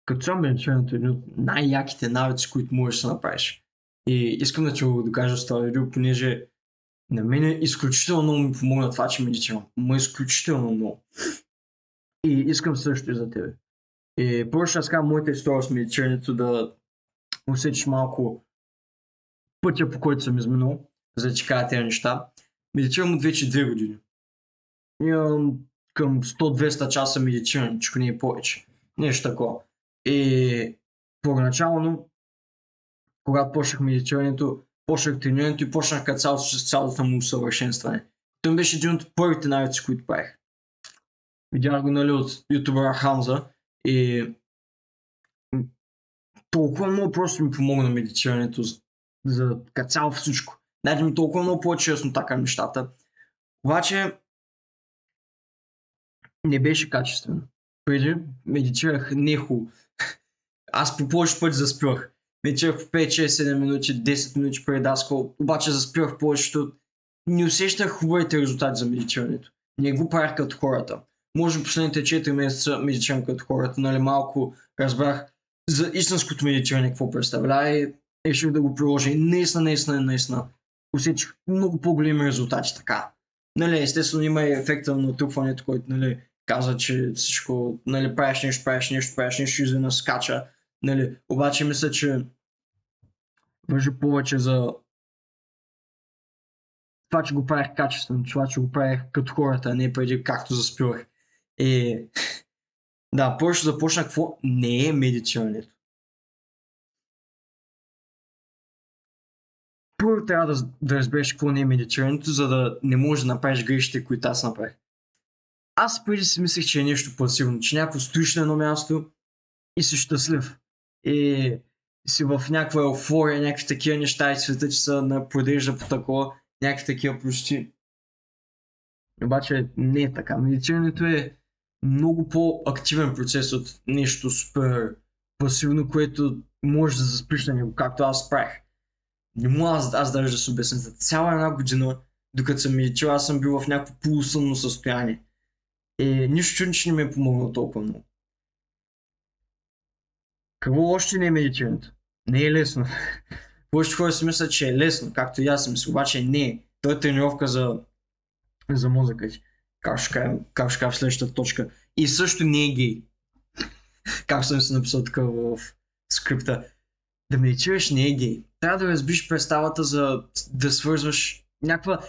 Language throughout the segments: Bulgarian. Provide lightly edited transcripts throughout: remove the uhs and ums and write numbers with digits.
Като цяло медитирането е един от най-яките навици, които можеш да направиш. И искам да ти го докажа с това видео, понеже на мен изключително много ми помогна това, че медитирам. Изключително много. И искам също и за тебе. И първо ще разкажа моята история с медитирането, да усетиш малко пътя, по който съм изминал, за да ти кажа тези неща. Медитирам от вече 2 години. Имам към 100-200 часа медитиране, че не е повече. Нещо такова. И първоначално, когато почнах медитирането, почнах тренирането и почнах като цялото му усъвършенстване. Той беше един от първите навици, които правих. Видях го, нали, от ютубъра Хамза и толкова много просто ми помогна медитирането за като цяло всичко. Даде ми толкова много повече яснота към нещата. Обаче не беше качествено. Преди медитирах не хубаво. Аз по повече пъти заспивах. Медитирах по 5, 6, 7 минути, 10 минути преди даскал, обаче заспивах повечето. Не усещах хубавите резултати за медитирането. Не го правях като хората. Може би последните 4 месеца медитирам като хората, нали, малко разбрах за истинското медитиране какво представлява и реших да го приложа. И наистина усетих много по-големи резултати така. Нали, естествено има и ефекта на натрупването, който, нали, каза, че всичко, нали, правиш нещо, изведнъж скача. Нали, обаче мисля, че важи повече за това, че го правих качествено, това, че го правих като хората, а не преди както заспивах. И да, първо ще започна какво не е медитирането. Първо трябва да разбереш какво не е медитирането, за да не можеш да направиш грешките, които аз направих. Аз преди си мислех, че е нещо пасивно, че някакво стоиш на едно място и си щастлив. И си в някаква еуфория, някакви такива неща и света, че се продължа по такова, някакви такива почти. Обаче не е така. Медитирането е много по-активен процес от нещо супер пасивно, което може да заспиш на него, както аз правих. Не мога аз даже да се обясня. За цяла една година, докато съм медитирал, аз съм бил в някакво полусънно състояние. И нищо чудно, че не ми е помогнало толкова много. Какво още не е медитирането? Не е лесно. Повечето хора си мислят, че е лесно, както и аз си мисля, обаче не е. То е тренировка за мозъка ти. Как ще кажа в следващата точка. И също не е гей. Как съм си написал така в скрипта. Да медитираш не е гей. Трябва да разбиш представата за да свързваш някаква...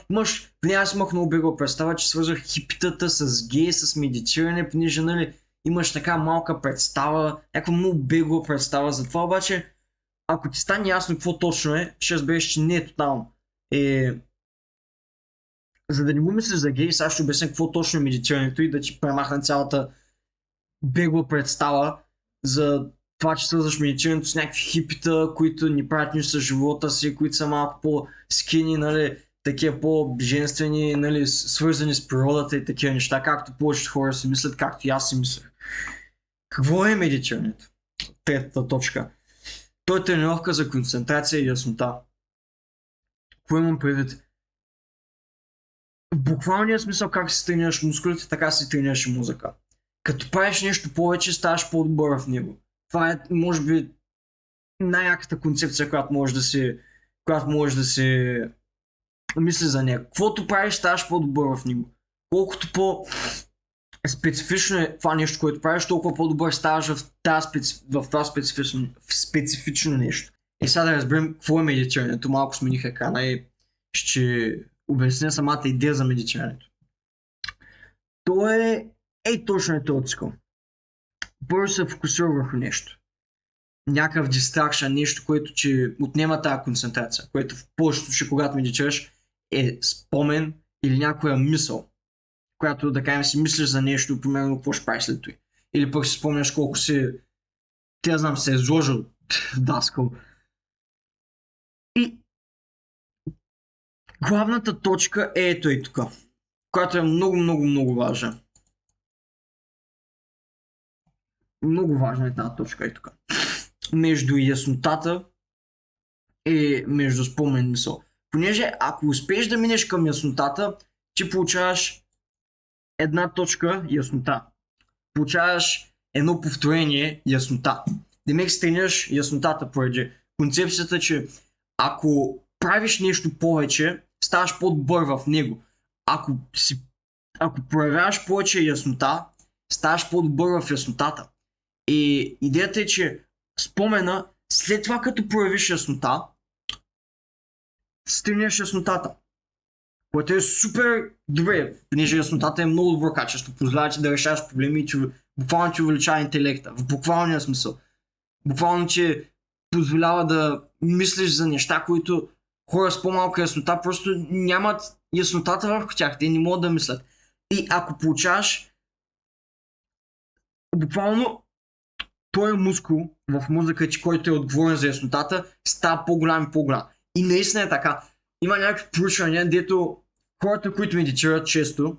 аз имах много бегла представа, че свързвах хипитата с гей, с медитиране, понеже, нали, имаш така малка представа, някаква много бегла представа за това, обаче ако ти стане ясно какво точно е, ще разбереш, че не е тотално. За да не го мислиш за гей, сега ще обясня какво точно е медитирането и да ти премахна цялата бегла представа за това, че свързваш медитирането с някакви хипита, които ни правят нищо с живота си, които са малко по-скини, нали, такива по-женствени, нали, свързани с природата и такива неща, както повечето хора си мислят, както и аз си мислях. Какво е медитирането? Третата точка. То е тренировка за концентрация и яснота. Какво имам предвид? В буквалния смисъл как си тренираш мускулите, така си тренираш и мозъка. Като правиш нещо повече, ставаш по-добър в него. Това е, може би, най-яката концепция, която може да си мисли за нея. Каквото правиш, ставаш по-добър в него. Колкото по-специфично е това нещо, което правиш, толкова по-добър ставаш в това специфично нещо. И сега да разберем какво е медитирането. Малко смених екрана и ще обясня самата идея за медитирането. То е точно е този цикъл. Първо се фокусира върху нещо. Някакъв дистракшън, нещо, което че отнема тази концентрация, което в повечето случаи, когато медитираш, е спомен или някоя мисъл, която, да кажем, си мислиш за нещо, примерно какво ще правиш след това. Или пък си спомняш колко се е изложил в даскал. И главната точка е ето и тук, която е много важна. Много важна е тази точка и тук. Между яснотата и между спомен мисъл. Понеже ако успееш да минеш към яснотата, ти получаваш една точка яснота. Получаваш едно повторение яснота. Демек си тренираш яснотата поради концепцията, че ако правиш нещо повече, ставаш по-добър в него. Ако проявяваш повече яснота, ставаш по-добър в яснотата. И идеята е, че спомена, след това като проявиш яснота, стигнеш яснотата. Което е супер добре, понеже яснотата е много добро качество, позволява ти да решаваш проблеми и буквално ти увеличава интелекта, в буквалния смисъл. Буквално ти позволява да мислиш за неща, които хора с по-малка яснота просто нямат яснотата върху тях, те не могат да мислят. И ако получаваш буквално този мускул в мозъка ти, който е отговорен за яснотата, става по-голям и по-голям. И наистина е така. Има някакви проучвания, дето хората, които медитират често,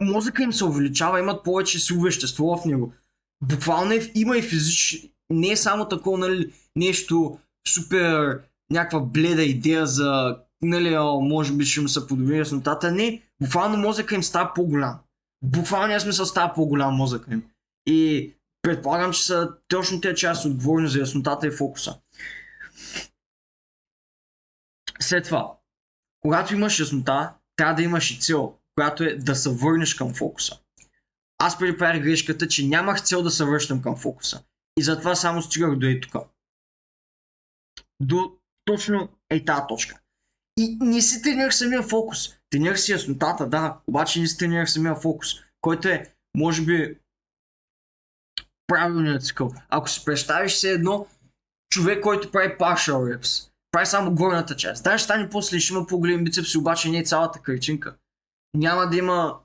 мозъка им се увеличава, имат повече силово вещество в него. Буквално има и физически, не е само такова, нали, нещо супер, някаква бледа идея за, нали, може би ще им се подобри яснотата. Не, буквално мозъка им става по-голям. Буквалният смисъл става по-голям мозъка им. И предполагам, че са точно тези части отговорни за яснотата и фокуса. След това, когато имаш яснота, трябва да имаш и цел, която е да се върнеш към фокуса. Аз преди правих грешката, че нямах цел да се връщам към фокуса. И затова само стигах до тук. До точно тази точка. И не си тренирах самия фокус. Тренирах си яснотата, да, обаче не си тренирах самия фокус, който е, може би, правилният цикъл. Ако си представиш се едно човек, който прави partial reps, прави само горната част. Да, ще стане после, ще има по-големи бицепси, обаче не е цялата картинка. Няма да има,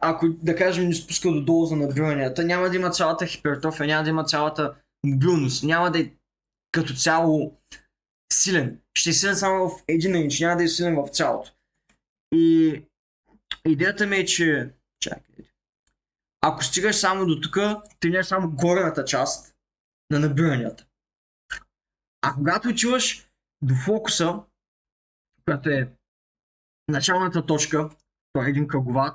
ако да кажем не спуска до долу за надвиванията, няма да има цялата хипертрофия, няма да има цялата мобилност, няма да е като цяло силен. Ще е силен само в един инч, няма да е силен в цялото. И идеята ми е, че ако стигаш само до тук, тренираш само горната част на набиранията. А когато отиваш до фокуса, която е началната точка, това е един кръговат,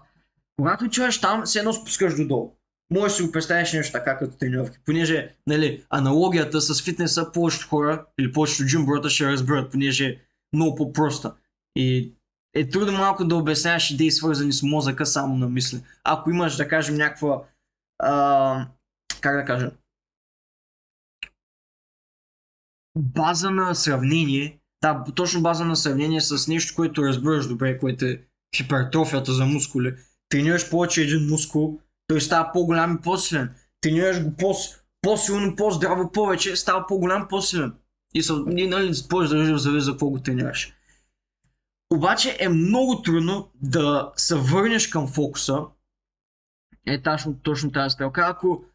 когато отиваш там, се едно спускаш додолу. Може да си го представиш нещо така като тренировки, понеже, нали, аналогията с фитнеса повечето хора или повечето джимбората ще разберат, понеже е много по-проста. И е трудно малко да обясняваш идеи свързани с мозъка само на мисли. Ако имаш, да кажем, някаква как да кажа, база на сравнение, да, точно база на сравнение с нещо, което разбираш добре, което е хипертрофията за мускули. Тренираш повече един мускул, той става по-голям и по-силен. Тренираш го по-силно, по-здраво повече, става по-голям, по-силен. И нали, повече зависи за какво го тренираш. Обаче е много трудно да се върнеш към фокуса. Е точно тази стрелка, ако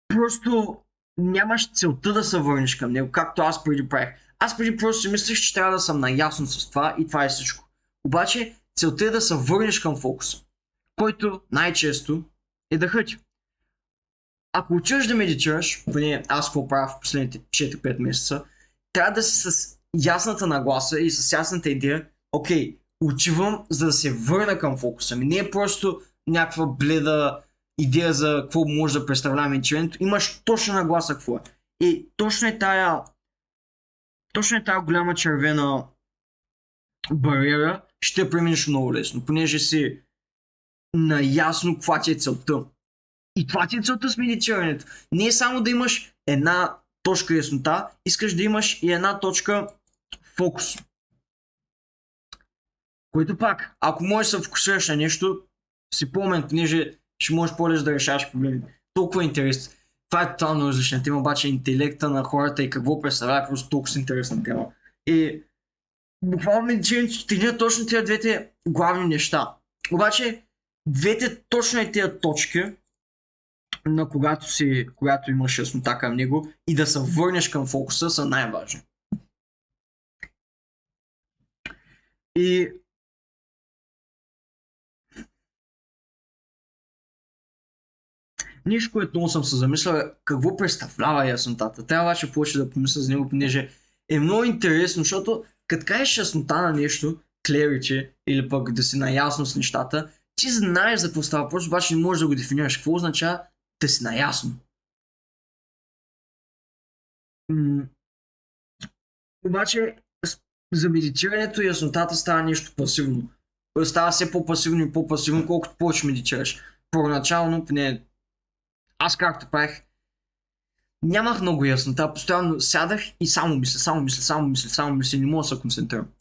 просто нямаш целта да се върнеш към него, както аз преди правих. Аз преди просто си мислех, че трябва да съм наясно с това и това е всичко. Обаче целта е да се върнеш към фокуса, който най-често е да хъти. Ако учиш да медитираш, поне аз какво правя в последните 4-5 месеца, трябва да си с ясната нагласа и с ясната идея, окей, отивам за да се върна към фокуса ми. Не е просто някаква бледа идея за какво може да представлява медитирането. Имаш точна нагласа какво е. И точно е тая голяма червена бариера ще я преминеш много лесно, понеже си наясно каква ти е целта. И това ти е целта с медитирането. Не е само да имаш една точка яснота, искаш да имаш и една точка фокус. Което пак, ако можеш да се фокусираш на нещо, си по-умен, понеже ще можеш по-лесно да решаваш проблеми. Толкова интересно. Това е тотално различна тема, обаче интелекта на хората и какво представлява е просто толкова интересна тема. И буквално медитирането тренира точно тези двете главни неща. Обаче двете точно е тези точки, на когато имаш яснота към него и да се върнеш към фокуса са най-важни. И нещо, което много съм се замислял е какво представлява яснотата. Трябва обаче повече да помисля за него, понеже е много интересно, защото като кажеш яснота на нещо, clarity, или пък да си наясно с нещата, Ти знаеш за какво става въпрос, обаче не можеш да го дефинираш. Какво означава да си наясно? Обаче за медитирането яснотата става нещо пасивно. Става все по-пасивно и по-пасивно, колкото повече медитираш. Първоначално, поне аз както правих, нямах много яснота, постоянно сядах и само мисля, не мога да се концентрирам.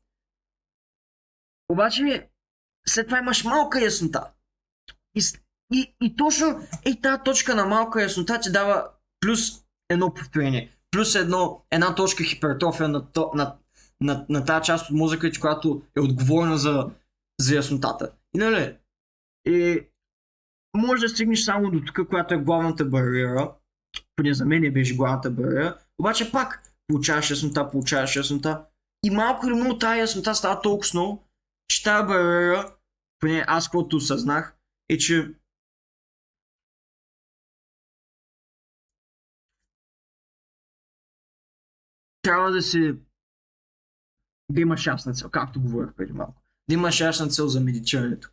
Обаче след това имаш малка яснота. И точно тази точка на малка яснота ти дава плюс едно повторение, плюс една точка хипертрофия на тази част от мозъка, която е отговорна за яснотата. И нали? И може да стигнеш само до тук, която е главната бариера, поне за мен беше главната бариера, обаче пак получаваш яснота и малко или много тази яснота става толкова много, че тази бариера, поне аз каквото осъзнах, е, че трябва да имаш ясна цел, както говорих преди малко. Да имаш ясна цел за медитирането.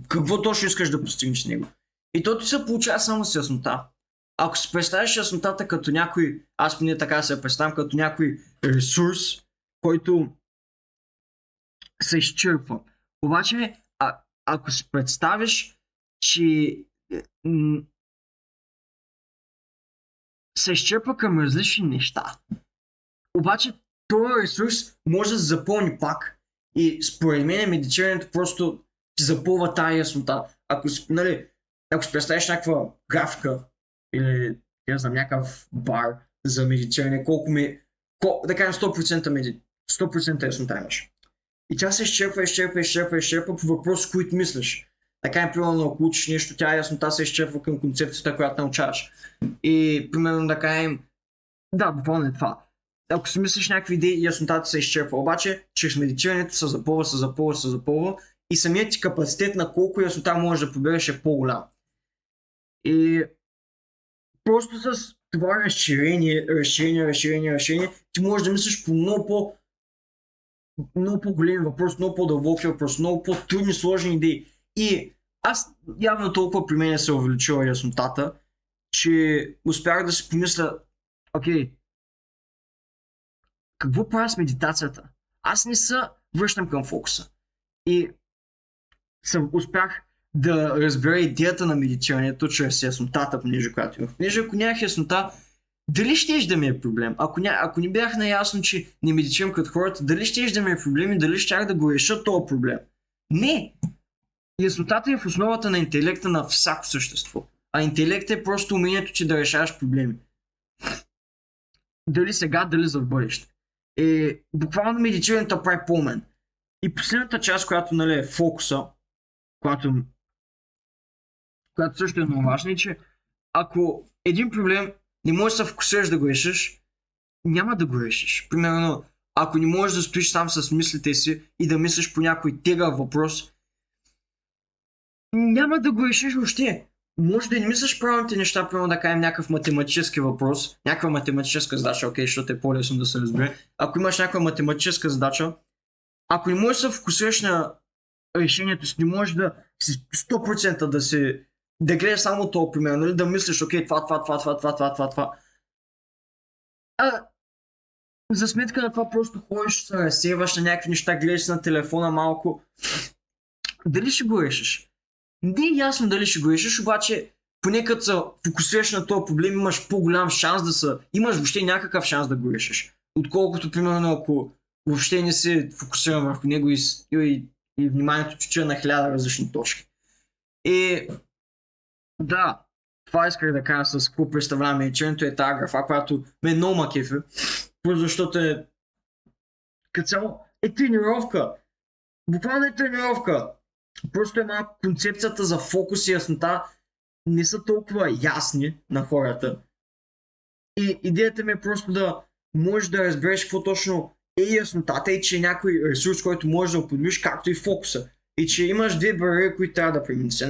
Какво точно искаш да постигнеш с него. И то ти се получава само с яснота. Ако си представиш яснотата като някой, аз поне така се представям, като някой ресурс, който се изчерпва. Обаче, ако си представиш, че се изчерпва към различни неща, обаче този ресурс може да се запълни пак. И според мен медитирането просто ти запълва тази яснота. Ако си представиш някаква графика или не знам, някакъв бар за медитиране, да кажем 100% яснота имаш. И тя се изчерпва по въпроси, които мислиш. Така е, примерно, ако учиш нещо, тя яснота се изчерпва към концепцията, която научаваш. И примерно да кажем, да, буквално е това. Ако си мислиш някакви идеи, яснотата се изчерпва. Обаче, чрез медитирането се запълва и самият ти капацитет на колко яснота можеш да побереш е по-голям. И просто с това разширение, ти можеш да мислиш по много по-големи въпроси, много по-дълбоки въпроси, много по-трудни, сложни идеи. И аз явно толкова при мен се е увеличила яснотата, че успях да си помисля, окей, какво правя с медитацията? Аз не се връщам към фокуса. И успях да разбера идеята на медитирането чрез яснотата, която имах. Понеже ако нямах яснота, дали щеш да ми е проблем? Ако не бях наясно, че не медитирам като хората, дали щеш да ми е проблем и дали щях да го реша този проблем? Не! Яснотата е в основата на интелекта на всяко същество. А интелект е просто умението ти да решаваш проблеми. Дали сега, дали за в бъдеще. Буквално медитирането прави по-умен. И последната част, която е фокуса, която също е много важна, е, че ако един проблем не можеш да се фокусираш да го решиш, няма да го решиш. Примерно, ако не можеш да стоиш сам с мислите си и да мислиш по някой тегав въпрос, няма да го решиш въобще. Може да не мислиш правилните неща, примерно да кажем някакъв математически въпрос, някаква математическа задача, окей, защото е по-лесно да се разбере. Ако имаш някаква математическа задача, ако не можеш да се фокусираш на решението си, не можеш да си 100% да гледаш само това, примерно, да мислиш, окей, това. За сметка на това просто ходиш, се разсейваш на някакви неща, гледаш на телефона малко. Дали ще го решиш? Не е ясно дали ще го решиш, обаче поне като се фокусираш на този проблем, имаш по-голям шанс имаш въобще някакъв шанс да го решиш. Отколкото, примерно, ако въобще не се фокусирам върху него и вниманието чуча на 1000 различни точки. Да, това исках да кажа с какво представлява медитирането е тази графа, която ме много ма кефи, защото като цяло е тренировка. Буквално е тренировка. Просто концепцията за фокус и яснота не са толкова ясни на хората. И идеята ми е просто да можеш да разбереш какво точно е яснотата и че е някой ресурс, който можеш да употребиш, както и фокуса. И че имаш две бариери, които трябва да преминеш.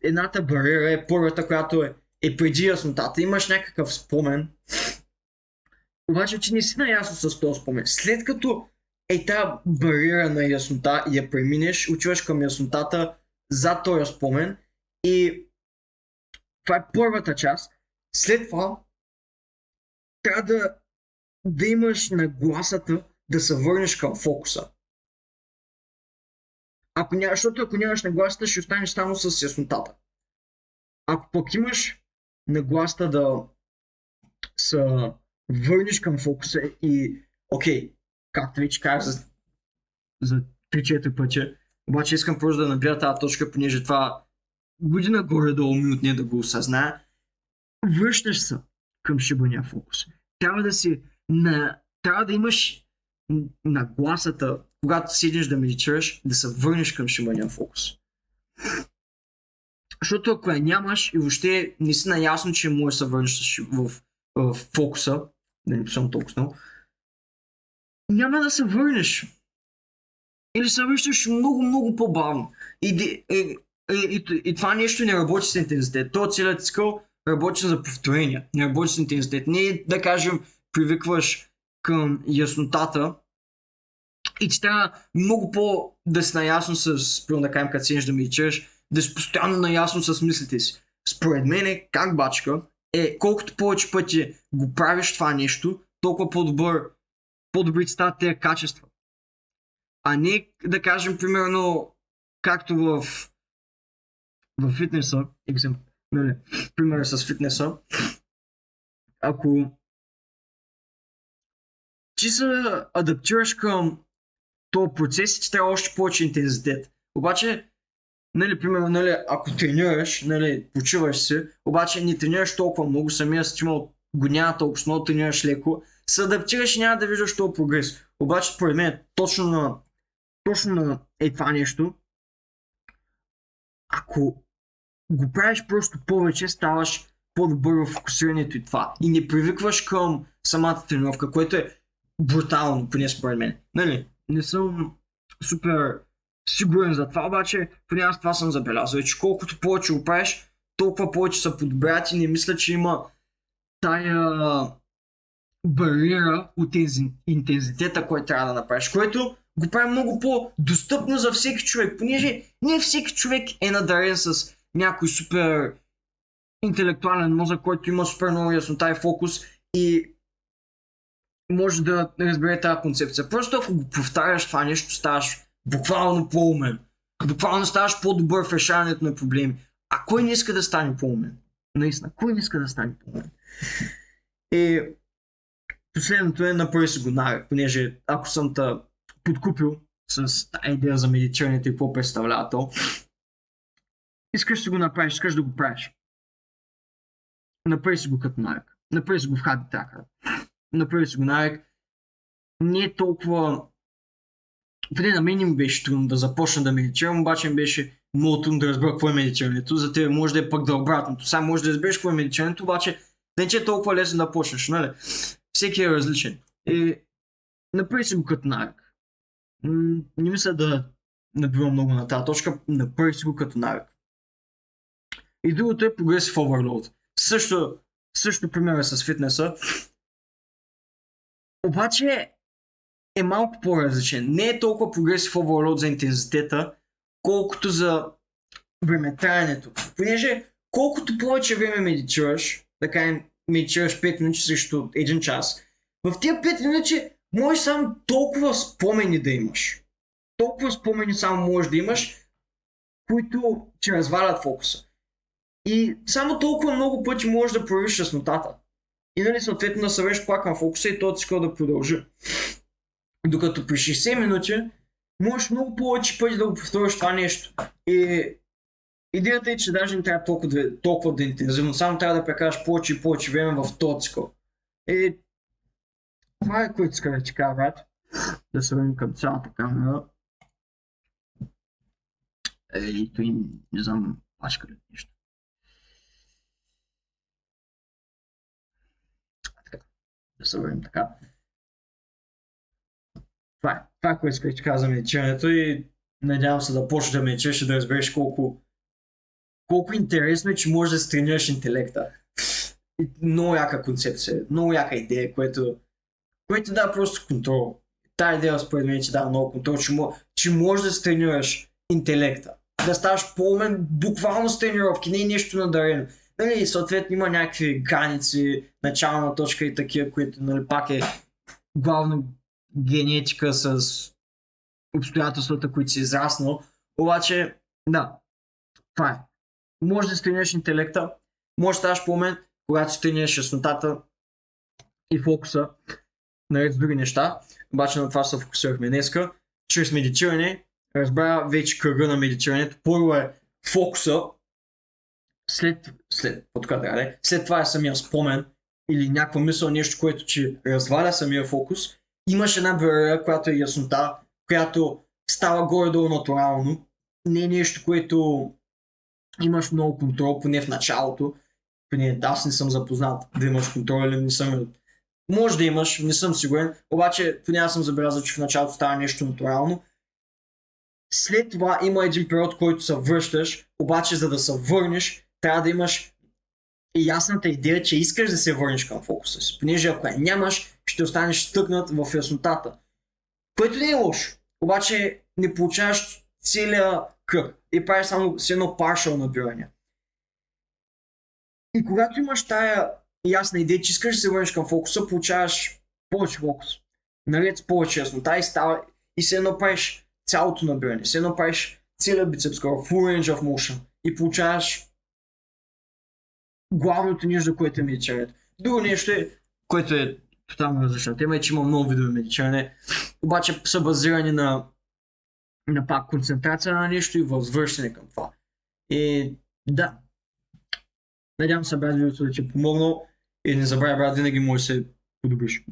Едната бариера е първата, която е преди яснотата. Имаш някакъв спомен, обаче че не си наясно с този спомен. След като тази бариера на яснота и я преминеш, отиваш към яснотата за този спомен и това е първата част. След това трябва да имаш нагласата да се върнеш към фокуса. Защото ако нямаш нагласата, ще останеш само с яснотата. Ако пък имаш нагласата да се върнеш към фокуса и окей, както вече казах за 3-4 пъти, обаче искам просто да набия тази точка, понеже това година горе-долу ми отне да го осъзная. Връщаш се към шибания фокус. Трябва да имаш нагласата, когато седиш да медитираш, да се върнеш към шибания фокус. Защото ако я нямаш и въобще не си наясно, че можеш да се върнеш в фокуса, да не писам толкова много, няма да се върнеш. Или се връщаш много по-бавно. И това нещо не работи с интензитет. То целият цикъл работи за повторения, не работи с интензитет. Не да кажем, привикваш към яснотата и ти трябва много да си наясно с, да кажем, като седнеш да медитираш, да си постоянно наясно с мислите си. Според мен, как бачка, колкото повече пъти го правиш това нещо, толкова по-добри стават тези качества. А не да кажем, примерно, както в фитнеса, пример с фитнеса, ако ти се адаптираш към този процес, ти трябва още повече интензитет. Обаче, примерно, ако тренираш, почиваш се, обаче не тренираш толкова много, самия стимул го няма толкова много, тренираш леко, се адаптираш и няма да виждаш този прогрес. Обаче, според мен, точно на това нещо, ако го правиш просто повече, ставаш по-добър в фокусирането и това. И не привикваш към самата тренировка, което е брутално, поне според мен. Не съм супер сигурен за това, обаче поне аз това съм забелязал. Че колкото повече го правиш, толкова повече се подобрят и не мисля, че има тая бариера от интензитета, който трябва да направиш, което го прави много по-достъпно за всеки човек, понеже не всеки човек е надарен с някой супер интелектуален мозък, който има супер много яснота и фокус и може да разбере тази концепция. Просто ако го повтаряш това нещо, ставаш буквално по-умен. Буквално ставаш по-добър в решаването на проблеми. А кой не иска да стане по-умен? Наистина, кой не иска да стане по-умен? И последното направи си го навик, понеже ако съм те подкупил с тази идея за медитирането и какво представлява то, искаш да си го направиш, искаш да го правиш. Направи си го като навик. Направи си го в Habit Tracker. Направи си го навик. Не е толкова... Преди на мен ми беше трудно да започна да медитирам, обаче ми беше много трудно да разбера какво е медитирането. За тебе може да е пък да обратното. Сега може да разбереш какво е медитирането, обаче не че е толкова лесно да почнеш, нали? Всеки е различен. И направи си го като навик. Не мисля да набивам много на тази точка, направи си го като навик. И другото е Progressive Overload. Също пример е с фитнеса. Обаче е малко по-различен. Не е толкова Progressive Overload за интензитета, колкото за времетраенето. Понеже колкото повече време медитираш, да кажем медитираш 5 минути срещу 1 час, в тия 5 минути можеш само толкова спомени да имаш. Толкова спомени само можеш да имаш, които ти развалят фокуса. И само толкова много пъти можеш да проявиш яснотата. И съответно да се върнеш пак към фокуса и този цикъл да продължи. Докато при 60 минути можеш много повече пъти да го повториш това нещо. И идеята е, че даже не трябва толкова да интензивно, само трябва да прекараш повече и повече време в този цикъл. И това е което иска да ти кажа, брат. Да се върнем към цялата камера. И той не знам пачка ли нещо. Да се върнем така. Това е което исках да ти кажа за медитирането и надявам се да почнеш да медитираш и да разбереш колко интересно е, че можеш да се тренираш интелекта. Много яка концепция, много яка идея, което дава просто контрол. тая идея според мен ти дава много контрол, че можеш да си тренираш интелекта. Да ставаш по-умен буквално с тренировки, не е нещо надарено. Нали, съответно има някакви граници, начална точка и такива, които нали, пак е главно генетика с обстоятелствата, които си израснал. Обаче, да, това е. Може да си тренираш интелекта, може да ставаш по-умен, когато си тренираш яснотата и фокуса, наред с други неща. Обаче на това се фокусирахме днеска. Чрез медитиране, разбра вече кръга на медитирането. Първо е фокуса, след това е самия спомен или някаква мисъл, нещо, което ти разваля самия фокус. Имаш една бариера, която е яснота, която става горе-долу натурално. Не е нещо, което имаш много контрол, поне в началото. Поне аз не съм запознат да имаш контрол или не съм. Може да имаш, не съм сигурен, обаче поне аз съм забелязал, че в началото става нещо натурално. След това има един период, който се връщаш, обаче за да се върнеш, трябва да имаш ясната идея, че искаш да се върнеш към фокуса си. Понеже ако я нямаш, ще останеш стъкнат в яснотата. Което не е лошо, обаче не получаваш целия кръг и правиш само с едно partial набиране. И когато имаш тая ясна идея, че искаш да се върнеш към фокуса, получаваш повече фокус. Наред с повече яснота и се едно правиш цялото набиране, се едно правиш целият бицепс curl, full range of motion и получаваш главното нещо, за което е медитирането. Друго нещо е, което е тотално различна тема, е, че има много видове медитиране, обаче са базирани на пак концентрация на нещо и възвръщане към това. И да, надявам се, брат, видеото да ти е помогнал и не забравяй, брат, винаги може да се подобриш.